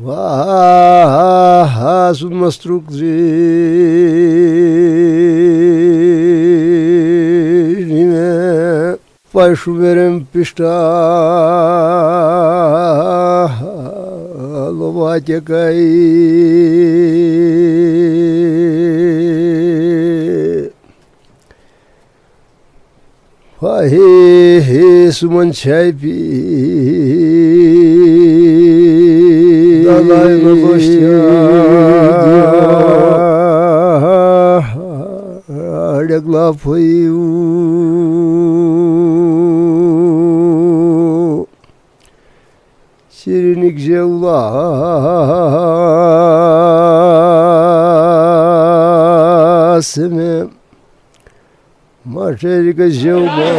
Was Mastrukzine Pašuverem pišta Lovatjakai Pahe sumanchaipi Dalai Nagostya Adaglapayu Sirinik Jevla Seme Maşeri ka Jevla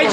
IG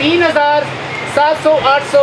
3,700-800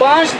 5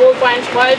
4.5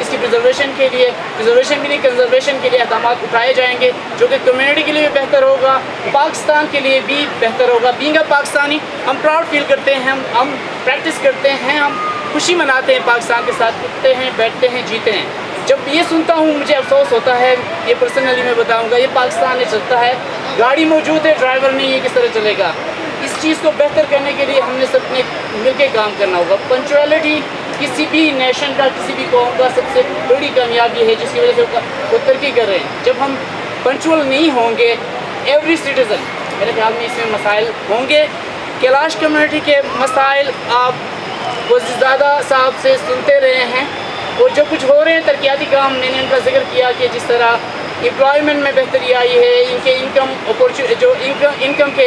اس کی preservation کے لیے، preservation بھی نہیں conservation کے لیے اقدامات اٹھائے جائیں گے، جو کہ کمیونٹی کے لیے بھی بہتر ہوگا، پاکستان کے لیے بھی بہتر ہوگا۔ بینگ اے پاکستانی ہم پراؤڈ فیل کرتے ہیں، ہم پریکٹس کرتے ہیں، ہم خوشی مناتے ہیں، پاکستان کے ساتھ اٹھتے ہیں، بیٹھتے ہیں، جیتے ہیں۔ جب یہ سنتا ہوں مجھے افسوس ہوتا ہے، یہ پرسنلی میں بتاؤں گا، یہ پاکستان میں چلتا ہے، گاڑی موجود ہے، ڈرائیور نہیں ہے، کس طرح چلے گا؟ اس چیز کو بہتر کرنے کے لیے ہم نے سب نے مل کے کام کرنا ہوگا۔ پنچویلٹی کسی بھی نیشن کا، کسی بھی قوم کا سب سے بڑی کامیابی ہے، جس کی وجہ سے وہ ترقی کر رہے ہیں۔ جب ہم پنچول نہیں ہوں گے، ایوری سٹیزن، میرے خیال میں اس میں مسائل ہوں گے۔ کیلاش کمیونٹی کے مسائل آپ زیادہ صاحب سے سنتے رہے ہیں، اور جو کچھ ہو رہے ہیں ترقیاتی کام، میں نے ان کا ذکر کیا کہ جس طرح امپلائمنٹ میں بہتری آئی ہے، ان کے انکم کے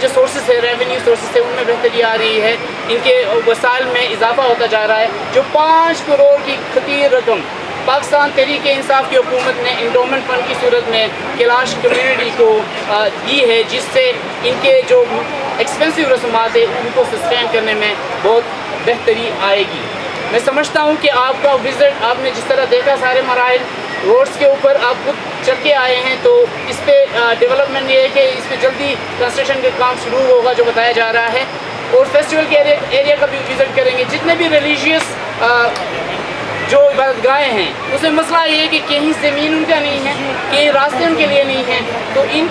جو سورسز ہے، ریونیو سورسز ہے، ان میں بہتری آ رہی ہے، ان کے وسائل میں اضافہ ہوتا جا رہا ہے۔ جو 5 کروڑ کی خطیر رقم پاکستان تحریک انصاف کی حکومت نے انڈومنٹ فنڈ کی صورت میں کیلاش کمیونٹی کو دی ہے، جس سے ان کے جو ایکسپینسو رسومات ہے ان کو سسٹین کرنے میں بہت بہتری آئے گی۔ میں سمجھتا ہوں کہ آپ کا وزٹ، آپ نے جس طرح دیکھا سارے مراحل روڈز کے اوپر آپ خود چل کے آئے ہیں، تو اس پہ ڈیولپمنٹ یہ ہے کہ اس پہ جلدی کنسٹرکشن کا کام شروع ہوگا جو بتایا جا رہا ہے، اور فیسٹیول کے ایریا کا بھی وزٹ کریں گے۔ جتنے بھی ریلیجیس جو عبادت گاہیں ہیں، اس میں مسئلہ یہ ہے کہ کہیں زمین ان کا نہیں ہے، کہیں راستے ان کے لیے نہیں ہیں، تو ان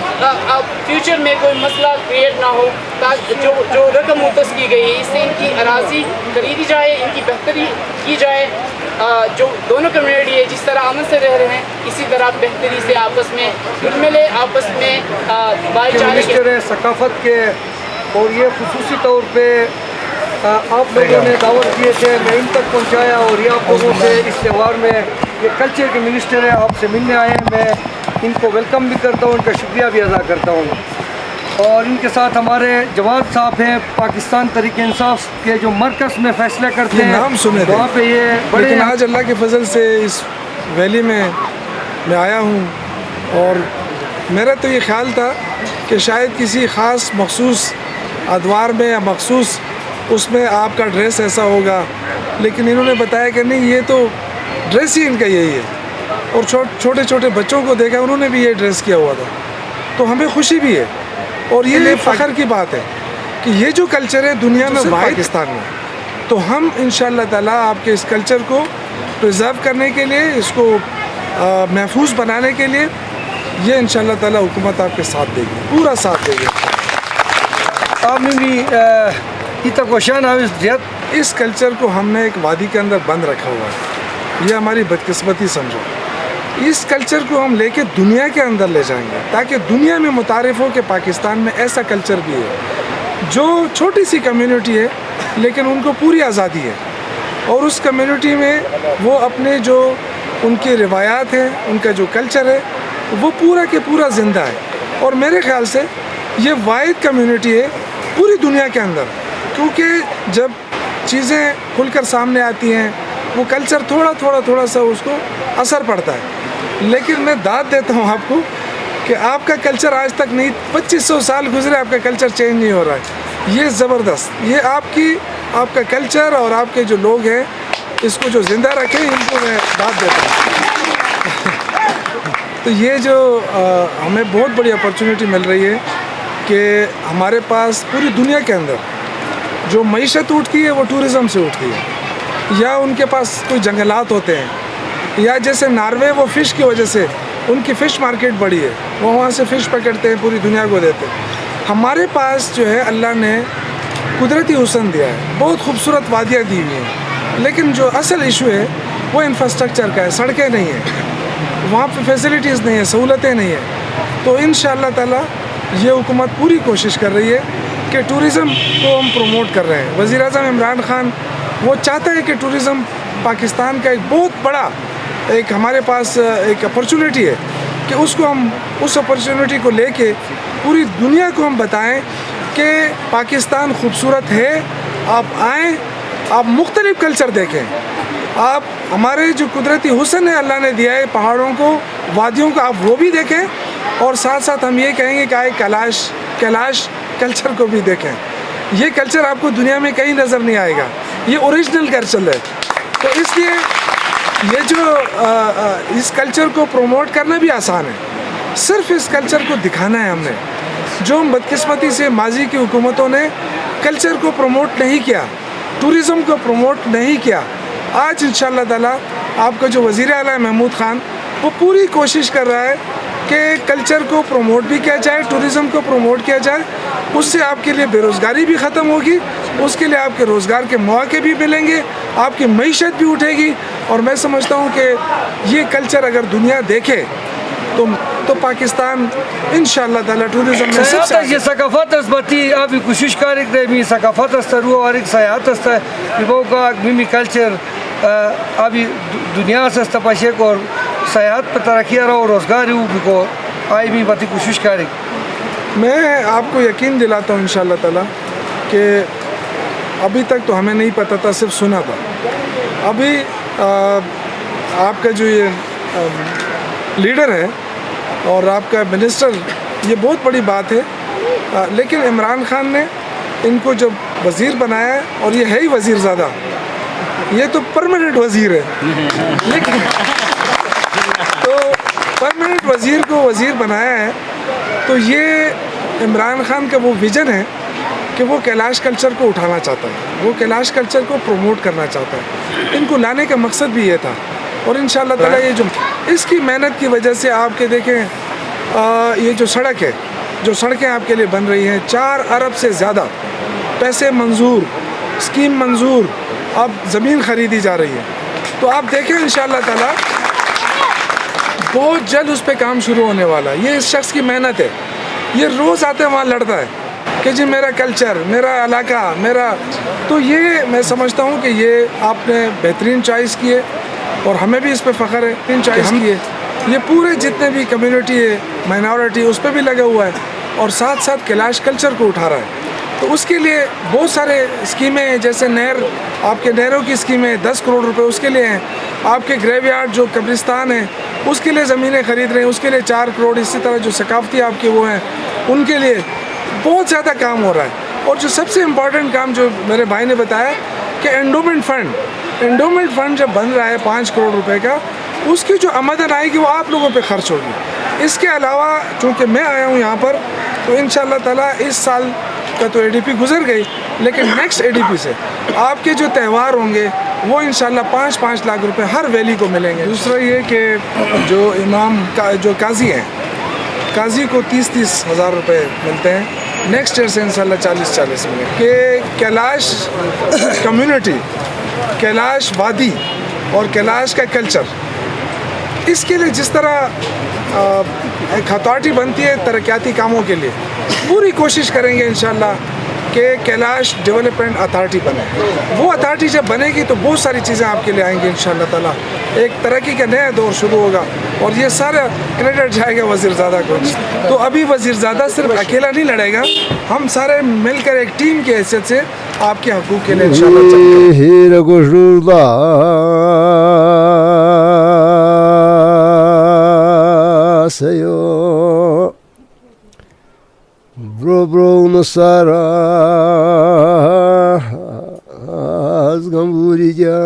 فیوچر میں کوئی مسئلہ کریٹ نہ ہو، تاکہ جو رقم مختص کی گئی ہے اس سے ان کی اراضی خریدی جائے، ان کی بہتری کی جائے۔ جو دونوں کمیونٹی ہے جس طرح امن سے رہ رہے ہیں، اسی طرح بہتری سے آپس میں گھل ملے، آپس میں بھائی چارے کے ثقافت کے، اور یہ خصوصی طور پہ آپ لوگوں نے دعوت کیے تھے، میں ان تک پہنچایا، اور یہ آپ لوگوں سے اس تہوار میں یہ کلچر کے منسٹر ہیں، آپ سے ملنے آئے ہیں، میں ان کو ویلکم بھی کرتا ہوں، ان کا شکریہ بھی ادا کرتا ہوں۔ اور ان کے ساتھ ہمارے جواد صاحب ہیں، پاکستان تحریک انصاف کے جو مرکز میں فیصلے کرتے ہیں، نام سنے تھے وہاں پہ یہ بڑے لیکن آج اللہ کے فضل سے اس ویلی میں آیا ہوں، اور میرا تو یہ خیال تھا کہ شاید کسی خاص مخصوص ادوار میں یا مخصوص اس میں آپ کا ڈریس ایسا ہوگا، لیکن انہوں نے بتایا کہ نہیں، یہ تو ڈریس ہی ان کا یہی ہے، اور چھوٹے چھوٹے بچوں کو دیکھا انہوں نے بھی یہ ڈریس کیا ہوا تھا، تو ہمیں خوشی بھی ہے، اور یہ فخر کی بات ہے کہ یہ جو کلچر ہے دنیا میں واحد پاکستان میں، تو ہم انشاءاللہ تعالیٰ آپ کے اس کلچر کو پریزرو کرنے کے لیے، اس کو محفوظ بنانے کے لیے، یہ انشاءاللہ تعالیٰ حکومت آپ کے ساتھ دے گی، پورا ساتھ دے گی۔ آپ نے بھی کوشان اس کلچر کو ہم نے ایک وادی کے اندر بند رکھا ہوا ہے، یہ ہماری بدقسمتی سمجھو۔ اس کلچر کو ہم لے کے دنیا کے اندر لے جائیں گے، تاکہ دنیا میں متعارف ہو کہ پاکستان میں ایسا کلچر بھی ہے، جو چھوٹی سی کمیونٹی ہے لیکن ان کو پوری آزادی ہے، اور اس کمیونٹی میں وہ اپنے جو ان کی روایات ہیں، ان کا جو کلچر ہے، وہ پورا کے پورا زندہ ہے۔ اور میرے خیال سے یہ واحد کمیونٹی ہے پوری دنیا کے اندر، کیونکہ جب چیزیں کھل کر سامنے آتی ہیں، وہ کلچر تھوڑا سا اس کو اثر پڑتا ہے، لیکن میں داد دیتا ہوں آپ کو کہ آپ کا کلچر آج تک نہیں، 2500 سال گزرے، آپ کا کلچر چینج نہیں ہو رہا ہے، یہ زبردست، یہ آپ کا کلچر اور آپ کے جو لوگ ہیں اس کو جو زندہ رکھیں، ان کو میں داد دیتا ہوں۔ تو یہ جو ہمیں بہت بڑی اپرچونیٹی مل رہی ہے کہ ہمارے پاس پوری دنیا کے اندر جو معیشت اٹھتی ہے وہ ٹورزم سے اٹھتی ہے، یا ان کے پاس کوئی جنگلات ہوتے ہیں، یا جیسے ناروے، وہ فش کی وجہ سے ان کی فش مارکیٹ بڑی ہے، وہ وہاں سے فش پکڑتے ہیں، پوری دنیا کو دیتے ہیں۔ ہمارے پاس جو ہے اللہ نے قدرتی حسن دیا ہے، بہت خوبصورت وادیاں دی ہوئی ہیں، لیکن جو اصل ایشو ہے وہ انفراسٹرکچر کا ہے، سڑکیں نہیں ہیں، وہاں پہ فیسلٹیز نہیں ہیں، سہولتیں نہیں ہیں۔ تو انشاءاللہ تعالیٰ یہ حکومت پوری کوشش کر رہی ہے کہ ٹورزم کو ہم پروموٹ کر رہے ہیں۔ وزیر اعظم عمران خان وہ چاہتا ہے کہ ٹورزم پاکستان کا ایک بہت بڑا ایک ہمارے پاس ایک اپرچونیٹی ہے کہ اس اپرچونیٹی کو لے کے پوری دنیا کو ہم بتائیں کہ پاکستان خوبصورت ہے، آپ آئیں، آپ مختلف کلچر دیکھیں، آپ ہمارے جو قدرتی حسن ہے اللہ نے دیا ہے، پہاڑوں کو، وادیوں کو، آپ وہ بھی دیکھیں، اور ساتھ ساتھ ہم یہ کہیں گے کہ آئے کیلاش کلچر کو بھی دیکھیں۔ یہ کلچر آپ کو دنیا میں کہیں نظر نہیں آئے گا، یہ اوریجنل کلچر ہے۔ تو اس لیے یہ جو اس کلچر کو پروموٹ کرنا بھی آسان ہے، صرف اس کلچر کو دکھانا ہے ہم نے. جو بدقسمتی سے ماضی کی حکومتوں نے کلچر کو پروموٹ نہیں کیا، ٹورزم کو پروموٹ نہیں کیا، آج انشاءاللہ تعالیٰ آپ کا جو وزیر اعلیٰ ہے محمود خان، وہ پوری کوشش کر رہا ہے کہ کلچر کو پروموٹ بھی کیا جائے، ٹورزم کو پروموٹ کیا جائے. اس سے آپ کے لیے بے روزگاری بھی ختم ہوگی، اس کے لیے آپ کے روزگار کے مواقع بھی ملیں گے، آپ کی معیشت بھی اٹھے گی. اور میں سمجھتا ہوں کہ یہ کلچر اگر دنیا دیکھے تو پاکستان انشاءاللہ تعالیٰ ٹورزم میں سب سے یہ ثقافت است بتی ابھی کوشش کارک دے می ثقافت است رو اور ایک سیاحت است وہ کا میمی کلچر ابھی دنیا سے استپاشک اور سیاحت پر ترقی رہا روزگار ہو کو آئی بھی بتی کوشش کارک. میں آپ کو یقین دلاتا ہوں انشاءاللہ تعالیٰ کہ ابھی تک تو ہمیں نہیں پتہ تھا، صرف سنا تھا. ابھی آپ کا جو یہ لیڈر ہے اور آپ کا منسٹر، یہ بہت بڑی بات ہے. لیکن عمران خان نے ان کو جب وزیر بنایا ہے، اور یہ ہے ہی وزیر زادہ، یہ تو پرماننٹ وزیر ہے، لیکن تو پرماننٹ وزیر کو وزیر بنایا ہے تو یہ عمران خان کا وہ ویژن ہے کہ وہ کیلاش کلچر کو اٹھانا چاہتا ہے، وہ کیلاش کلچر کو پروموٹ کرنا چاہتا ہے. ان کو لانے کا مقصد بھی یہ تھا. اور انشاءاللہ تعالیٰ یہ جو اس کی محنت کی وجہ سے آپ کے دیکھیں یہ جو سڑک ہے، جو سڑکیں آپ کے لیے بن رہی ہیں، 4 ارب سے زیادہ پیسے منظور، اسکیم منظور، اب زمین خریدی جا رہی ہے. تو آپ دیکھیں انشاءاللہ تعالیٰ بہت جلد اس پہ کام شروع ہونے والا ہے. یہ اس شخص کی محنت ہے. یہ روز آتے وہاں لڑتا ہے کہ جی میرا کلچر، میرا علاقہ، میرا. تو یہ میں سمجھتا ہوں کہ یہ آپ نے بہترین چوائس کی ہے اور ہمیں بھی اس پہ فخر ہے. بہترین چوائس کی ہے. یہ پورے جتنے بھی کمیونٹی ہے، مائنورٹی، اس پہ بھی لگا ہوا ہے اور ساتھ ساتھ کیلاش کلچر کو اٹھا رہا ہے. تو اس کے لیے بہت سارے اسکیمیں ہیں، جیسے نہر، آپ کے نہروں کی اسکیمیں 10 کروڑ روپے اس کے لیے ہیں. آپ کے گریو یارڈ جو قبرستان ہیں اس کے لیے زمینیں خرید رہے ہیں، اس کے لیے 4 کروڑ. اسی طرح جو ثقافتی آپ کے وہ ہیں ان کے لیے بہت زیادہ کام ہو رہا ہے. اور جو سب سے امپورٹنٹ کام جو میرے بھائی نے بتایا کہ انڈومنٹ فنڈ جب بن رہا ہے 5 کروڑ روپے کا، اس کی جو آمدن آئے گی وہ آپ لوگوں پہ خرچ ہوگی. اس کے علاوہ چونکہ میں آیا ہوں یہاں پر، تو انشاءاللہ تعالیٰ اس سال کا تو ADP گزر گئی، لیکن نیکسٹ ADP سے آپ کے جو تہوار ہوں گے وہ انشاءاللہ 5-5 لاکھ روپے ہر ویلی کو ملیں گے. دوسرا یہ کہ جو امام جو قاضی ہیں، قاضی کو 30-30 ہزار روپے ملتے ہیں. نیکسٹ ایئر سے انشاءاللہ 40-40 ملیں گے. کہ کیلاش کمیونٹی، کیلاش وادی اور کیلاش کا کلچر، اس کے لیے جس طرح ایک اتھارٹی بنتی ہے ترقیاتی کاموں کے لیے، پوری کوشش کریں گے انشاءاللہ کہ کیلاش ڈیولپمنٹ اتھارٹی بنے. وہ اتھارٹی جب بنے گی تو بہت ساری چیزیں آپ کے لیے آئیں گی انشاءاللہ تعالیٰ. ایک ترقی کا نیا دور شروع ہوگا اور یہ سارا کریڈٹ جائے گا وزیر زادہ کو. تو ابھی وزیر زادہ صرف اکیلا نہیں لڑے گا، ہم سارے مل کر ایک ٹیم کی حیثیت سے آپ کے حقوق کے لیے انشاءاللہ چلیں گے. Hira koşulda sayo bro nasara azgamburiya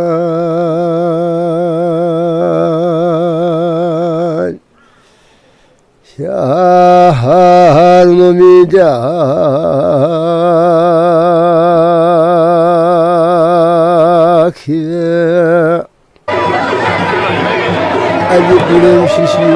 şahar nomida Ali kulum şişi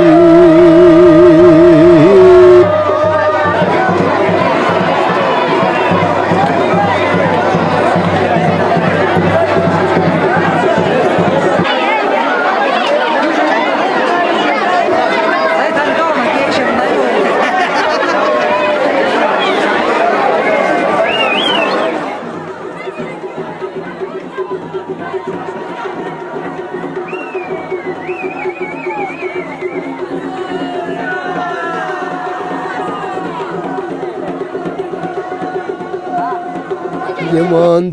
Yaman